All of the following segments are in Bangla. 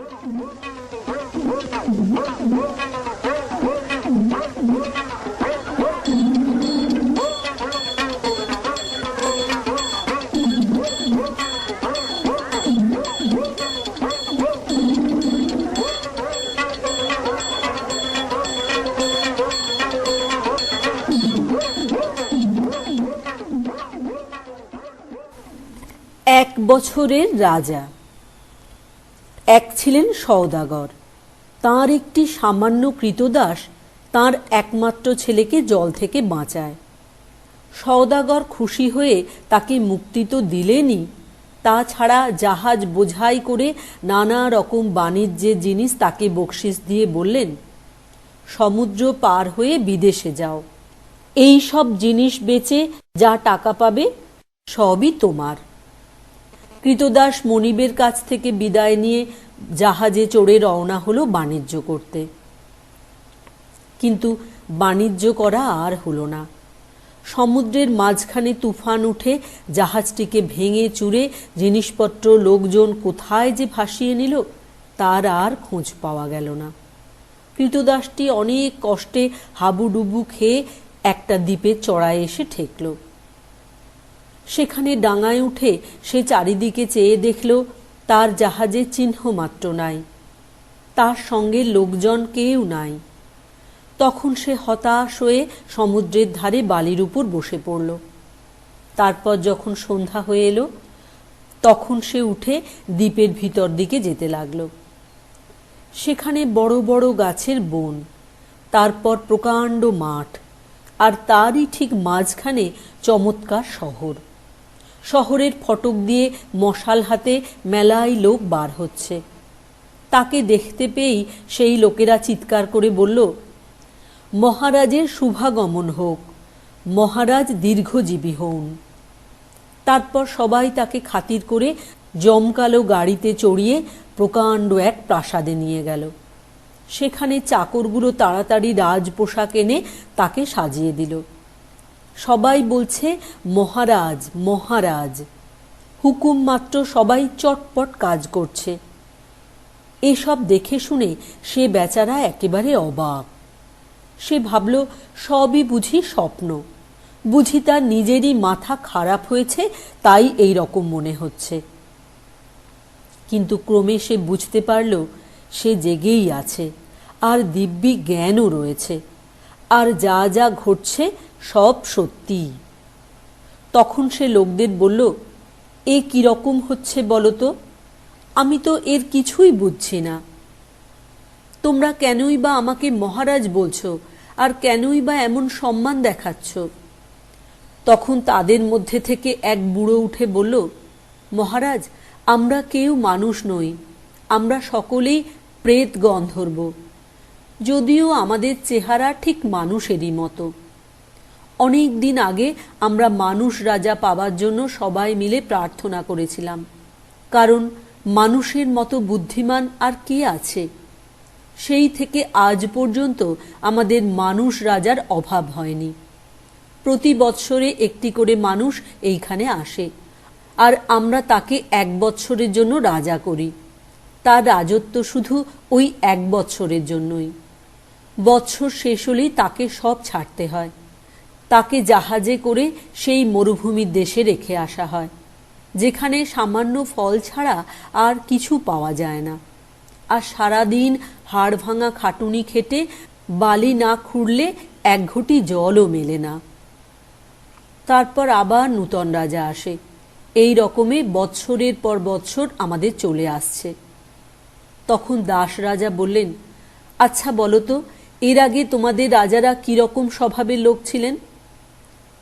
এক বছরের রাজা। এক ছিলেন সওদাগর। তাঁর একটি সামান্য কৃতদাস তাঁর একমাত্র ছেলেকে জল থেকে বাঁচায়। সওদাগর খুশি হয়ে তাকে মুক্তি তো দিলেনই, তাছাড়া জাহাজ বোঝাই করে নানা রকম বাণিজ্যের জিনিস তাকে বকশিস দিয়ে বললেন, সমুদ্র পার হয়ে বিদেশে যাও, এই সব জিনিস বেচে যা টাকা পাবে সবই তোমার। কৃতদাস মনিবের কাছ থেকে বিদায় নিয়ে জাহাজে চড়ে রওনা হলো বাণিজ্য করতে। কিন্তু বাণিজ্য করা আর হলো না। সমুদ্রের মাঝখানে তুফান উঠে জাহাজটিকে ভেঙে চুরে জিনিসপত্র লোকজন কোথায় যে ভাসিয়ে নিল তার আর খোঁজ পাওয়া গেল না। কৃতদাসটি অনেক কষ্টে হাবুডুবু খেয়ে একটা দ্বীপের চড়ায় এসে ঠেকল। সেখানে ডাঙায় উঠে সে চারিদিকে চেয়ে দেখল তার জাহাজে চিহ্ন মাত্র নাই, তার সঙ্গে লোকজন কেউ নাই। তখন সে হতাশ হয়ে সমুদ্রের ধারে বালির উপর বসে পড়ল। তারপর যখন সন্ধ্যা হয়ে এলো তখন সে উঠে দ্বীপের ভিতর দিকে যেতে লাগল। সেখানে বড় বড় গাছের বন, তারপর প্রকাণ্ড মাঠ, আর তারই ঠিক মাঝখানে চমৎকার শহর। শহরের ফটক দিয়ে মশাল হাতে মেলাই লোক বার হচ্ছে। তাকে দেখতে পেয়েই সেই লোকেরা চিৎকার করে বলল, মহারাজের শুভাগমন হোক, মহারাজ দীর্ঘজীবী হন। তারপর সবাই তাকে খাতির করে জমকালো গাড়িতে চড়িয়ে প্রকাণ্ড এক প্রাসাদে নিয়ে গেল। সেখানে চাকরগুলো তাড়াতাড়ি রাজপোশাক এনে তাকে সাজিয়ে দিল। সবাই বলছে, মহারাজ মহারাজ, হুকুম মাত্র সবাই চটপট কাজ করছে। এসব দেখে শুনে সে বেচারা একেবারে অবাক। সে ভাবল সবই বুঝি স্বপ্ন, বুঝি তার নিজেরই মাথা খারাপ হয়েছে, তাই এই রকম মনে হচ্ছে। কিন্তু ক্রমে সে বুঝতে পারল সে জেগেই আছে, আর দিব্যি জ্ঞানও রয়েছে, আর যা যা ঘটছে সব সত্যি। তখন সে লোকদের বলল, এ কিরকম হচ্ছে বলো তো, আমি তো এর কিছুই বুঝছি না। তোমরা কেনই বা আমাকে মহারাজ বলছো, আর কেনই বা এমন সম্মান দেখাচ্ছ? তখন তাদের মধ্যে থেকে এক বুড়ো উঠে বলল, মহারাজ, আমরা কেউ মানুষ নই, আমরা সকলেই প্রেত গন্ধর্ব, যদিও আমাদের চেহারা ঠিক মানুষেরই মতো। অনেক দিন আগে আমরা মানুষ রাজা পাবার জন্য সবাই মিলে প্রার্থনা করেছিলাম, কারণ মানুষের মতো বুদ্ধিমান আর কে আছে। সেই থেকে আজ পর্যন্ত আমাদের মানুষ রাজার অভাব হয়নি। প্রতি বৎসরে একটি করে মানুষ এইখানে আসে, আর আমরা তাকে 1 বৎসরের জন্য রাজা করি। তার রাজত্ব শুধু ওই 1 বৎসরের জন্যই। বৎসর শেষ হলেই তাকে সব ছাড়তে হয়। তাকে জাহাজে করে সেই মরুভূমির দেশে রেখে আসা হয়, যেখানে সামান্য ফল ছাড়া আর কিছু পাওয়া যায় না। আর সারাদিন হাড় ভাঙা খাটুনি খেটে বালি না খুঁড়লে 1 ঘটি জলও মেলে না। তারপর আবার নূতন রাজা আসে। এই রকমে বৎসরের পর বৎসর আমাদের চলে আসছে। তখন দাস রাজা বললেন, আচ্ছা বলো তো, এর আগে তোমাদের রাজারা কিরকম স্বভাবের লোক ছিলেন?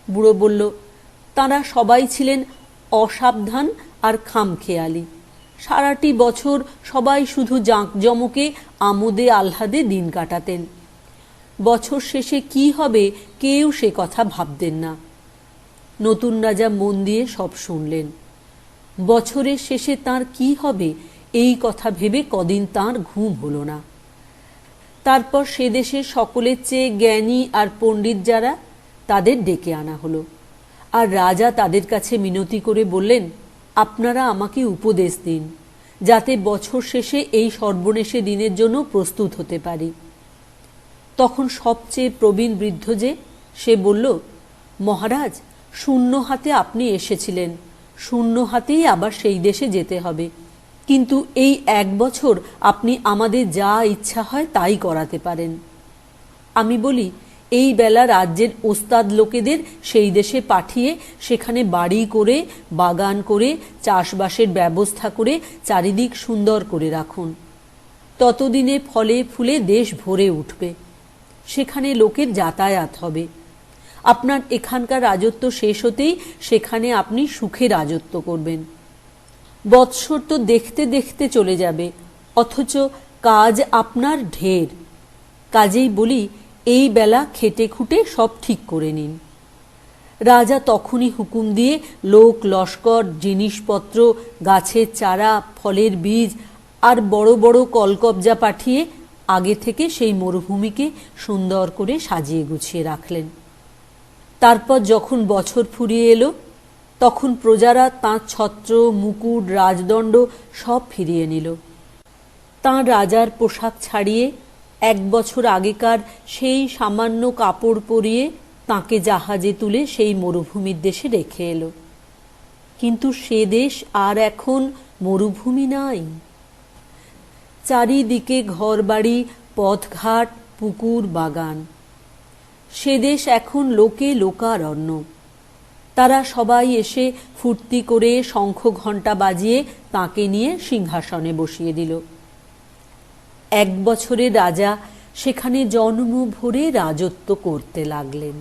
বুড়ো বলল, তাঁরা সবাই ছিলেন অসাবধান আর খামখেয়ালি। সারাটি বছর সবাই শুধু জাঁকজমকে আমোদে আহ্লাদে দিন কাটাতেন। বছর শেষে কি হবে কেউ সে কথা ভাবতেন না। নতুন রাজা মন দিয়ে সব শুনলেন। বছরের শেষে তার কি হবে এই কথা ভেবে কদিন তার ঘুম হলো না। তারপর সে দেশের সকলের চেয়ে জ্ঞানী আর পণ্ডিত যারা, তাদের ডেকে আনা হলো। আর রাজা তাদের কাছে মিনতি করে বললেন, আপনারা আমাকে উপদেশ দিন যাতে বছর শেষে এই সর্বনেশে দিনের জন্য প্রস্তুত হতে পারি। তখন সবচেয়ে প্রবীণ বৃদ্ধ যে, সে বলল, মহারাজ, শূন্য হাতে আপনি এসেছিলেন, শূন্য হাতেই আবার সেই দেশে যেতে হবে, কিন্তু এই 1 বছর আপনি আমাদের যা ইচ্ছা হয় তাই করাতে পারেন। আমি বলি, এই বেলা রাজ্যের ওস্তাদ লোকেদের সেই দেশে পাঠিয়ে সেখানে বাড়ি করে, বাগান করে, চাষবাসের ব্যবস্থা করে চারিদিক সুন্দর করে রাখুন। ততদিনে ফলে ফুলে দেশ ভরে উঠবে, সেখানে লোকের যাতায়াত হবে। আপনার এখানকার রাজত্ব শেষ হতেই সেখানে আপনি সুখে রাজত্ব করবেন। বৎসর তো দেখতে দেখতে চলে যাবে, অথচ কাজ আপনার ঢের। কাজেই বলি, এই বেলা খেটে খুঁটে সব ঠিক করে নিন। রাজা তখনই হুকুম দিয়ে লোক লস্কর, জিনিসপত্র, গাছের চারা, ফলের বীজ আর বড় বড় কলকবজা পাঠিয়ে আগে থেকে সেই মরুভূমিকে সুন্দর করে সাজিয়ে গুছিয়ে রাখলেন। তারপর যখন বছর ফুরিয়ে এলো, তখন প্রজারা তাঁর ছত্র, মুকুট, রাজদণ্ড সব ফিরিয়ে নিল। তাঁর রাজার পোশাক ছাড়িয়ে 1 বছর আগেকার সেই সামান্য কাপড় পরিয়ে তাঁকে জাহাজে তুলে সেই মরুভূমির দেশে রেখে এলো। কিন্তু সে দেশ আর এখন মরুভূমি নাই। চারিদিকে ঘরবাড়ি, পথঘাট, পুকুর, বাগান। সে দেশ এখন লোকে লোকারণ্য। তারা সবাই এসে ফুর্তি করে শঙ্খ ঘণ্টা বাজিয়ে তাঁকে নিয়ে সিংহাসনে বসিয়ে দিল। 1 বছরের রাজা সেখানে জন্ম ভরে রাজত্ব করতে লাগলেন।